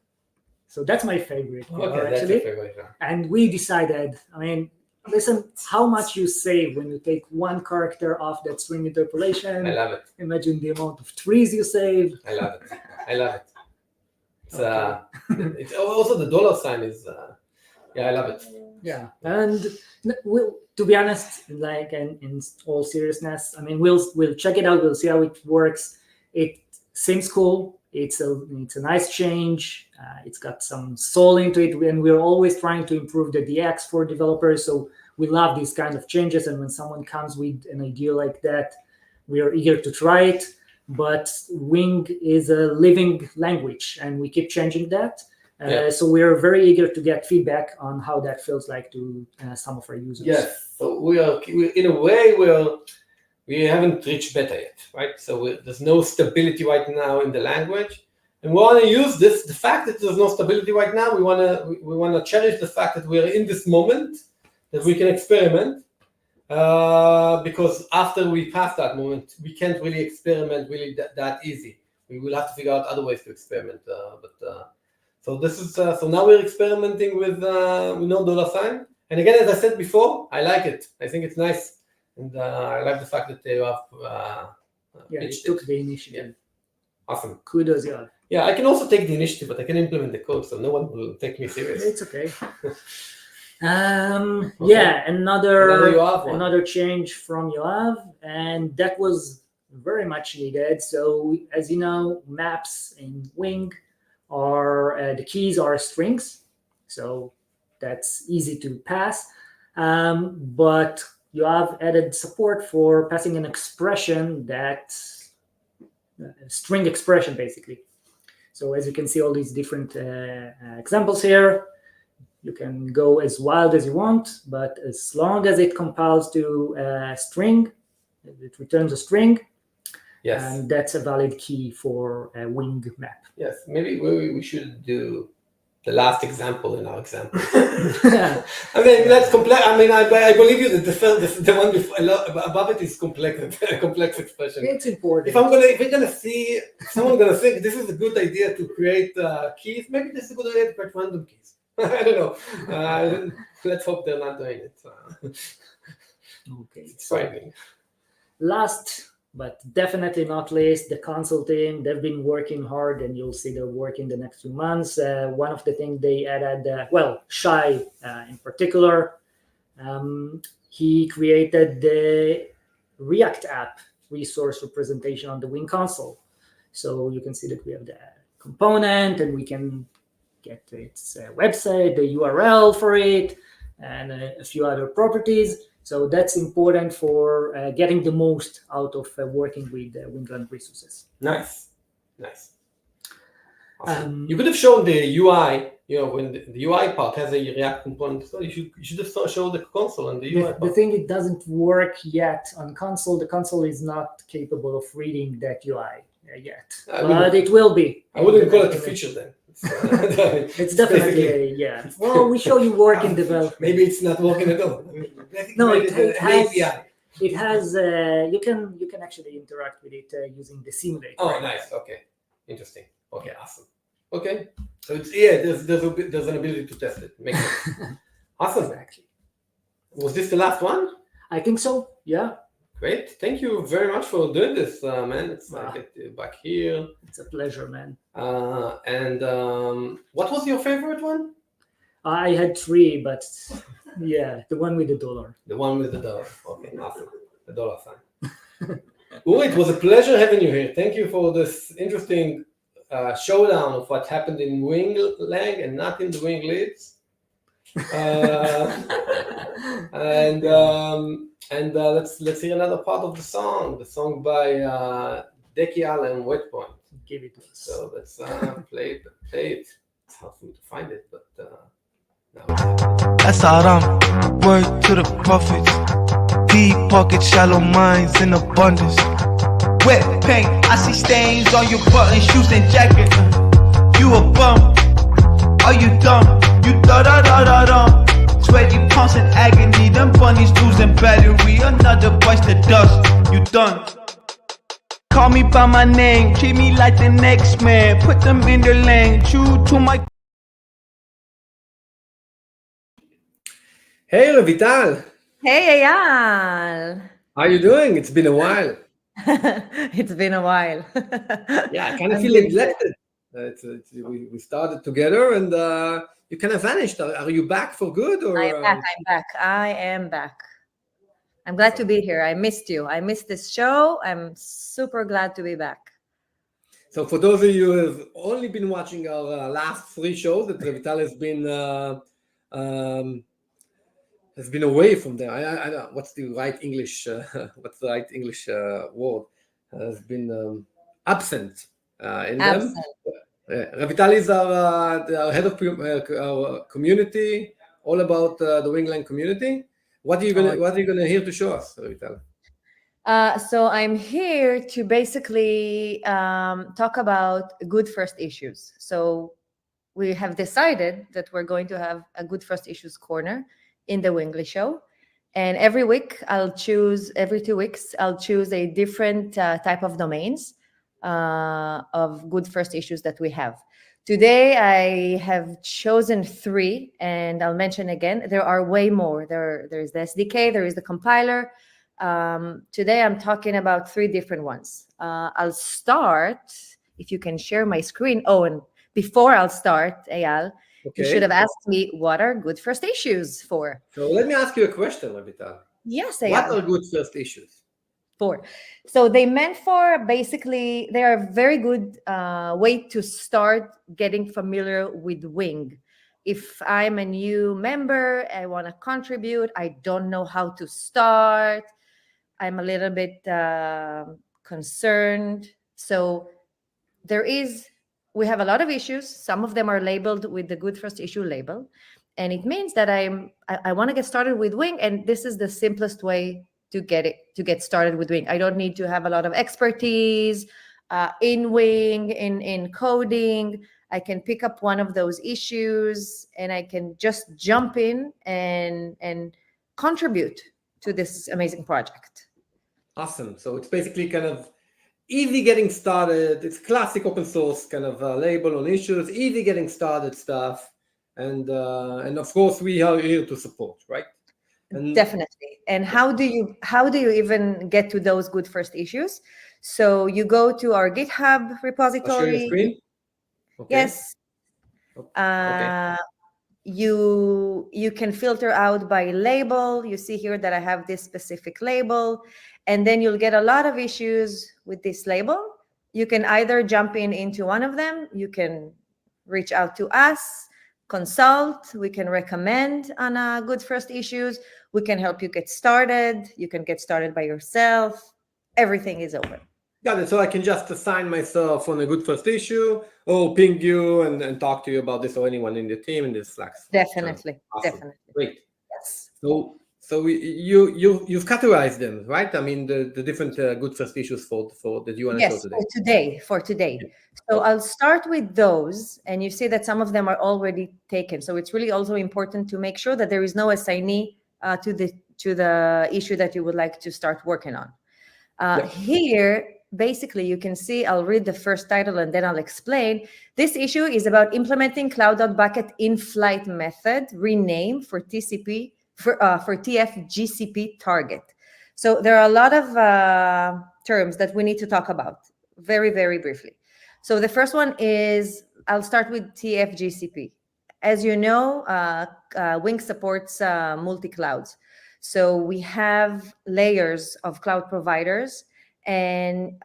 So that's my favorite one, Okay, that's actually. your favorite one. And we decided, I mean, listen, how much you save when you take one character off that string interpolation. I love it. Imagine the amount of trees you save. I love it. I love it. It's, Okay. it's also the dollar sign is, I love it. Yeah, and to be honest, like in all seriousness, I mean, we'll check it out. We'll see how it works. It seems cool. It's a nice change. It's got some soul into it, and we're always trying to improve the DX for developers. So we love these kind of changes. And when someone comes with an idea like that, we are eager to try it. But Wing is a living language, and we keep changing that. So we're very eager to get feedback on how that feels like to some of our users. Yes. So we are in a way we haven't reached beta yet, right? So there's no stability right now in the language, and we want to use the fact that there's no stability right now. We want to cherish the fact that we are in this moment that we can experiment. Because after we pass that moment, we can't really experiment that easy. We will have to figure out other ways to experiment. So this is so now we're experimenting with no dollar sign. And again, as I said before, I like it. I think it's nice, and I like the fact that they have It took the initiative. Yeah. Awesome. Kudos, yeah. Yeah, I can also take the initiative, but I can implement the code, so no one will take me serious. It's okay. Okay. Yeah, another change from Yoav, and that was very much needed. So as you know, maps in Wing are the keys are strings, so that's easy to pass. But Yoav added support for passing an expression that string expression basically. So as you can see, all these different examples here. You can go as wild as you want, but as long as it compiles to a string, it returns a string. Yes. and that's a valid key for a Wing map. Yes. Maybe we should do the last example in our example. I mean, that's complex. I mean, I believe you that the one above it is complex, a complex expression. It's important. If we're gonna see, if someone's gonna think this is a good idea to create keys, maybe this is a good idea to create random keys. I don't know. Let's hope they're not doing it. Okay. It's frightening. Last but definitely not least, the console team. They've been working hard, and you'll see their work in the next few months. One of the things they added, Shai in particular, he created the React app resource representation on the Wing console. So you can see that we have the component, and we can get its website, the URL for it, and a few other properties. So that's important for getting the most out of working with Wingland resources. Nice. Awesome. You could have shown the UI. When the UI part has a React component, so you should have shown the console and the UI part. The thing, it doesn't work yet on console. The console is not capable of reading that UI yet, but it will be. I wouldn't call it a feature then. It's definitely yeah. Well, we show you work in development. Maybe it's not working at all. No, it has. API. It has. You can actually interact with it using the simulator. Oh, nice. Okay, interesting. Okay, awesome. Okay, so there's an ability to test it. Makes sense. Awesome. Exactly. Was this the last one? I think so. Yeah. Great. Thank you very much for doing this, man. It's get you back here. It's a pleasure, man. And what was your favorite one? I had 3, but yeah, the one with the dollar. The one with the dollar. Okay, awesome. The dollar sign. Uri, it was a pleasure having you here. Thank you for this interesting showdown of what happened in Winglang and not in the Wing Leads. And let's hear another part of the song by Deki Allen, Wet Point. Give it to us. So let's play it. It's hard for me to find it, but now. That's Aram, word to the prophets. Deep pocket, shallow minds in abundance. Wet paint, I see stains on your button, shoes and jacket. You a bum, are you dumb? You da-da-da-da-dum. Sweaty palms in agony, them bunnies losing battery. Another voice to dust, you done. Call me by my name, treat me like the next man. Put them in their lane, true to my... Hey, Revital. Hey, Eyal. How are you doing? It's been a while. It's been a while. Yeah, I kind of feel neglected. We started together, and you kind of vanished. Are you back for good? Or I am back. I'm glad to be here. I missed you. I missed this show. I'm super glad to be back. So for those of you who have only been watching our last 3 shows, that Revital has been away from there. I don't know what's the right English. What's the right English word? Has been absent in them. Revital is our head of our community, all about the Winglang community. What are you gonna hear to show us, Revital? So I'm here to basically talk about good first issues. So we have decided that we're going to have a good first issues corner in the Winglish show. And every 2 weeks, I'll choose a different type of domains of good first issues that we have. Today, I have chosen 3, and I'll mention again, there are way more. There's the SDK, there is the compiler. Today, I'm talking about 3 different ones. I'll start, if you can share my screen. Oh, and before I'll start, Eyal, you should have asked me, what are good first issues for? So let me ask you a question, Revital. Yes, Eyal. What are good first issues? For. So they meant for basically, they are a very good way to start getting familiar with Wing. If I'm a new member, I want to contribute, I don't know how to start, I'm a little bit concerned. So we have a lot of issues. Some of them are labeled with the good first issue label. And it means that I want to get started with Wing, and this is the simplest way to get started with Wing. I don't need to have a lot of expertise in Wing, in coding. I can pick up one of those issues and I can just jump in and contribute to this amazing project. Awesome. So it's basically kind of easy getting started. It's classic open source kind of label on issues, easy getting started stuff. And of course we are here to support, right? And Definitely. And how do you even get to those good first issues? So you go to our GitHub I'll share your repository. screen. Okay. Yes. Okay. You can filter out by label. You see here that I have this specific label, and then you'll get a lot of issues with this label. You can either jump into one of them. You can reach out to us, consult. We can recommend on good first issues. We can help you get started. You can get started by yourself. Everything is open. Got it. So I can just assign myself on a good first issue or ping you and talk to you about this or anyone in the team in this Slack. Definitely. Awesome. Definitely. Great. Yes. So you've categorized them, right? I mean the different good first issues for that you want to show today. For today. So I'll start with those, and you see that some of them are already taken. So it's really also important to make sure that there is no assignee to the issue that you would like to start working on. Here, basically, you can see, I'll read the first title and then I'll explain. This issue is about implementing Cloud.Bucket in-flight method rename for TCP for TF-GCP target. So there are a lot of terms that we need to talk about very, very briefly. So the first one is, I'll start with TF-GCP. As you know, Wing supports multi-clouds. So we have layers of cloud providers, and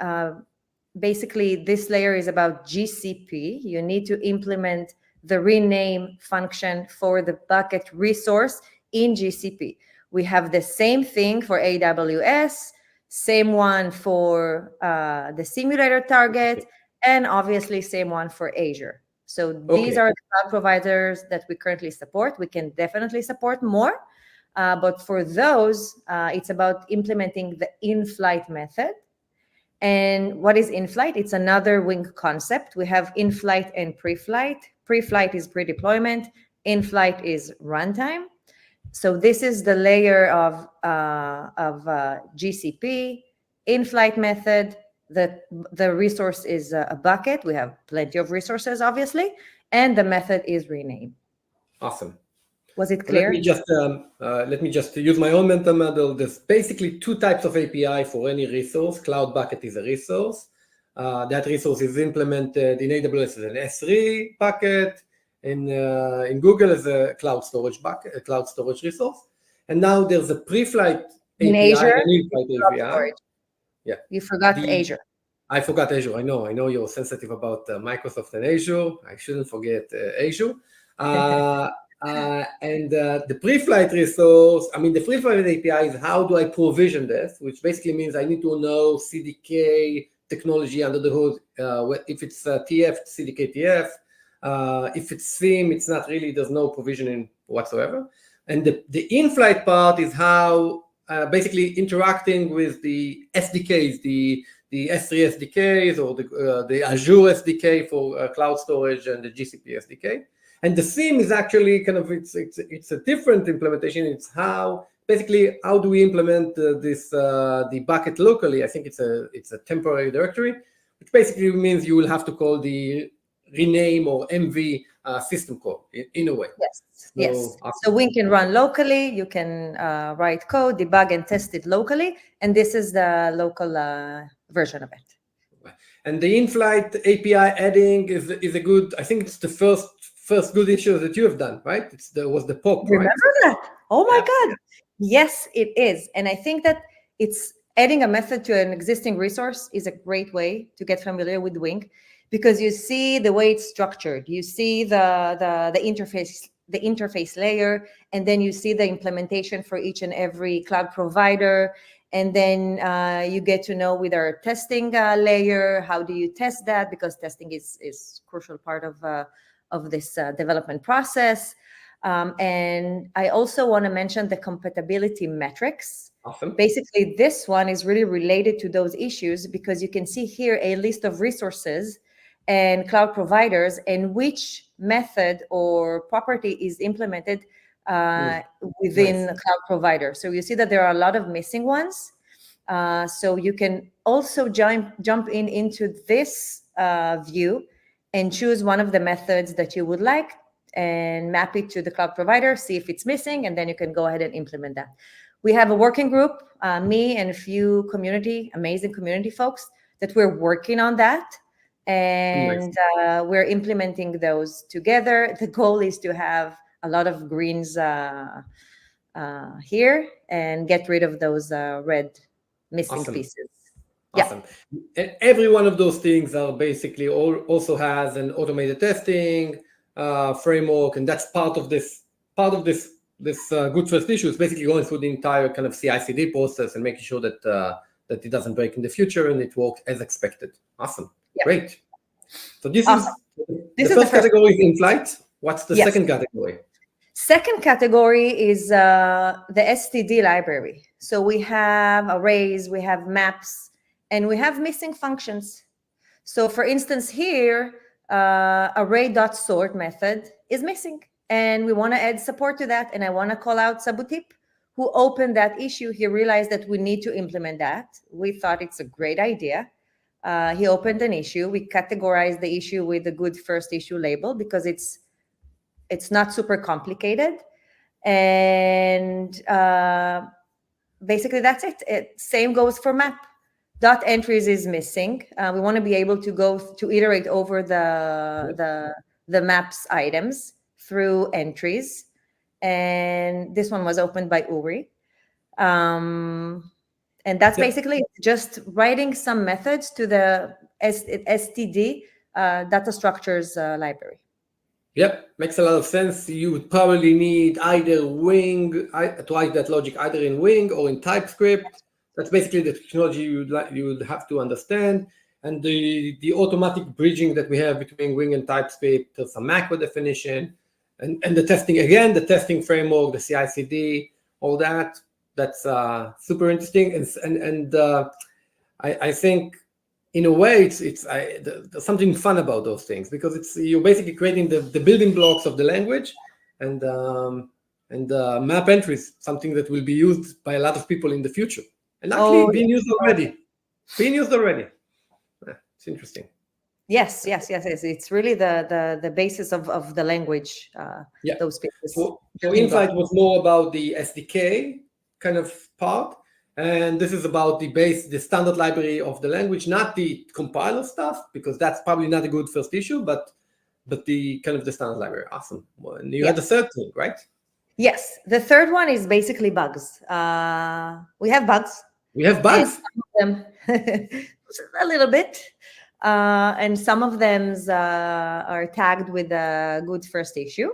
basically this layer is about GCP. You need to implement the rename function for the bucket resource in GCP. We have the same thing for AWS, same one for the simulator target, and obviously same one for Azure. So these are the cloud providers that we currently support. We can definitely support more. But for those, it's about implementing the in-flight method. And what is in-flight? It's another Wing concept. We have in-flight and pre-flight. Pre-flight is pre-deployment. In-flight is runtime. So this is the layer of GCP, in-flight method. The resource is a bucket. We have plenty of resources, obviously. And the method is rename. Awesome. Was it clear? Let me just use my own mental model. There's basically two types of API for any resource. Cloud-Bucket is a resource. That resource is implemented in AWS as an S3 bucket, in Google as a cloud storage bucket, a cloud storage resource. And now there's a pre-flight API in Azure, and in-flight API. Yeah. You forgot Azure. I forgot Azure. I know you're sensitive about Microsoft and Azure. I shouldn't forget Azure. And the pre-flight resource, I mean, the pre-flight API is how do I provision this, which basically means I need to know CDK technology under the hood. If it's TF, CDK TF. If it's SIEM, it's not really, there's no provisioning whatsoever. And the in-flight part is how basically interacting with the SDKs, the S3 SDKs or the Azure SDK for cloud storage and the GCP SDK. And the SIEM is actually kind of, it's a different implementation. It's how do we implement the bucket locally? I think it's a temporary directory, which basically means you will have to call the rename or MV system call in a way. Yes. So, yes. awesome. So Wing can run locally. You can write code, debug, and test it locally. And this is the local version of it. And the in-flight API adding is a good. I think it's the first good issue that you have done, right? Was the POC. Remember right? that? Oh my God. Yes, it is. And I think that it's adding a method to an existing resource is a great way to get familiar with Wing, because you see the way it's structured. You see the interface layer, and then you see the implementation for each and every cloud provider. And then you get to know with our testing layer, how do you test that? Because testing is crucial part of this development process. And I also want to mention the compatibility metrics. Awesome. Basically, this one is really related to those issues because you can see here a list of resources and cloud providers and which method or property is implemented within Nice. cloud provider. So you see that there are a lot of missing ones. So you can also jump into this view and choose one of the methods that you would like and map it to the cloud provider, see if it's missing, and then you can go ahead and implement that. We have a working group, me and a few amazing community folks that we're working on that. And we're implementing those together. The goal is to have a lot of greens here and get rid of those red missing Awesome. pieces. Awesome. And every one of those things are basically also has an automated testing framework, and that's part of this good first issue is basically going through the entire kind of CI/CD process and making sure that that it doesn't break in the future and it works as expected. Awesome. Yep. Great. So this Awesome. is the first category is in-flight. What's the Yes. second category? Second category is the STD library. So we have arrays, we have maps, and we have missing functions. So for instance, here, array.sort method is missing. And we want to add support to that. And I want to call out Sabutip, who opened that issue. He realized that we need to implement that. We thought it's a great idea. He opened an issue. We categorized the issue with the good first issue label because it's not super complicated. And basically that's it. Same goes for map. Dot entries is missing. We want to be able to go to iterate over the maps items through entries. And this one was opened by Uri. And that's basically just writing some methods to the STD data structures library. Yep, makes a lot of sense. You would probably need either Wing to write that logic either in Wing or in TypeScript. That's basically the technology you would have to understand. And the automatic bridging that we have between Wing and TypeScript, there's some macro definition, and the testing, again, the testing framework, the CI/CD, all that. That's super interesting. And I think in a way there's something fun about those things because you're basically creating the building blocks of the language and map entries, something that will be used by a lot of people in the future. And actually being used already. It's interesting. Yes. It's really the basis of the language. Those pieces. So Insight was more about the SDK kind of part, and this is about the standard library of the language, not the compiler stuff, because that's probably not a good first issue, but the kind of the standard library. Awesome. And you had the third thing, right? Yes, the third one is basically bugs. We have bugs. Some of them, a little bit. And some of them are tagged with a good first issue.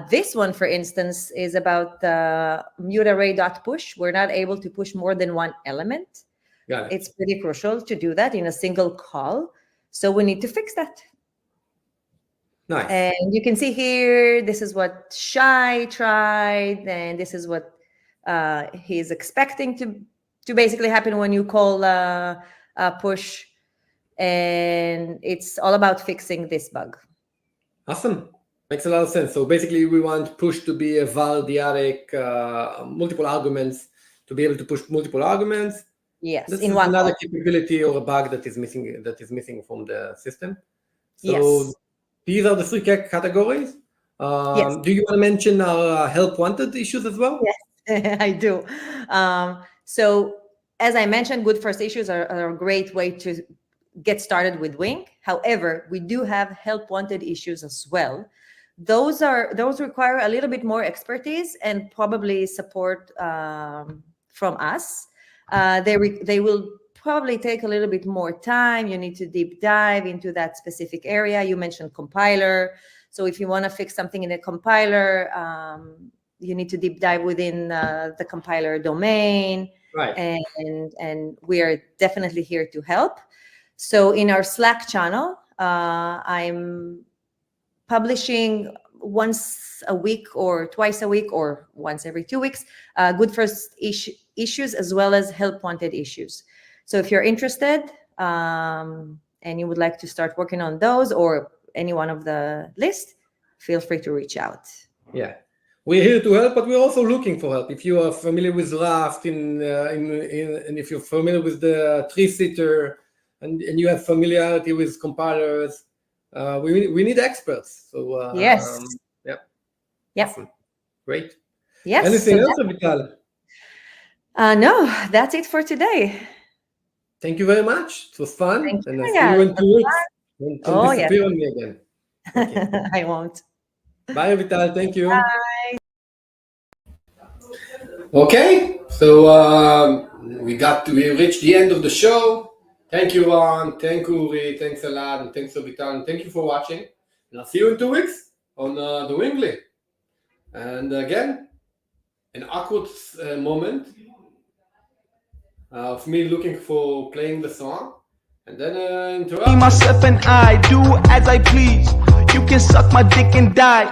This one, for instance, is about the mute array.push. We're not able to push more than one element. Got it. It's pretty crucial to do that in a single call. So we need to fix that. Nice. And you can see here, this is what Shai tried, and this is what he's expecting to basically happen when you call push. And it's all about fixing this bug. Awesome. Makes a lot of sense. So basically, we want push to be a validiotic, multiple arguments, to be able to push multiple arguments. Yes, this in is one another call. capability or a bug that is missing from the system. So Yes. these are the three categories. Yes. Do you want to mention our help wanted issues as well? Yes, I do. So as I mentioned, good first issues are a great way to get started with Wing. However, we do have help wanted issues as well. Those require a little bit more expertise and probably support from us. They will probably take a little bit more time. You need to deep dive into that specific area. You mentioned compiler. So if you want to fix something in a compiler, you need to deep dive within the compiler domain. Right. And we are definitely here to help. So in our Slack channel, I'm publishing once a week or twice a week or once every 2 weeks, good first issues as well as help wanted issues. So if you're interested and you would like to start working on those or any one of the list, feel free to reach out. Yeah, we're here to help, but we're also looking for help. If you are familiar with Raft, and if you're familiar with the three-seater, and you have familiarity with compilers, we need experts. So Yes. Yep. Yep. Awesome. Great. Yes. Anything so else, Avital? no, that's it for today. Thank you very much. It was fun, Thank and you, I'll see yeah, you in it 2 weeks. Don't Oh, yes. disappear on me again. Okay. I won't. Bye, Avital. Thank you. Okay, so we reached the end of the show. Thank you, Ron. Thank you, Uri. Thanks a lot, and thanks, Avital. And thank you for watching. And I'll see you in 2 weeks on the Wingly. And again, an awkward moment of me looking for playing the song, and then interrupt. Me, myself, and I do as I please. You can suck my dick and die.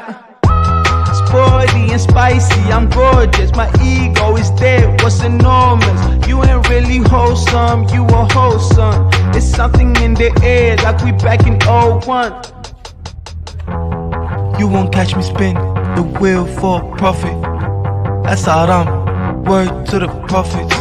Sporty and spicy, I'm gorgeous. My ego is there, what's enormous? You ain't really wholesome, you a wholesome. It's something in the air, like we back in 01. You won't catch me spin the wheel for profit. That's Aram, word to the prophets.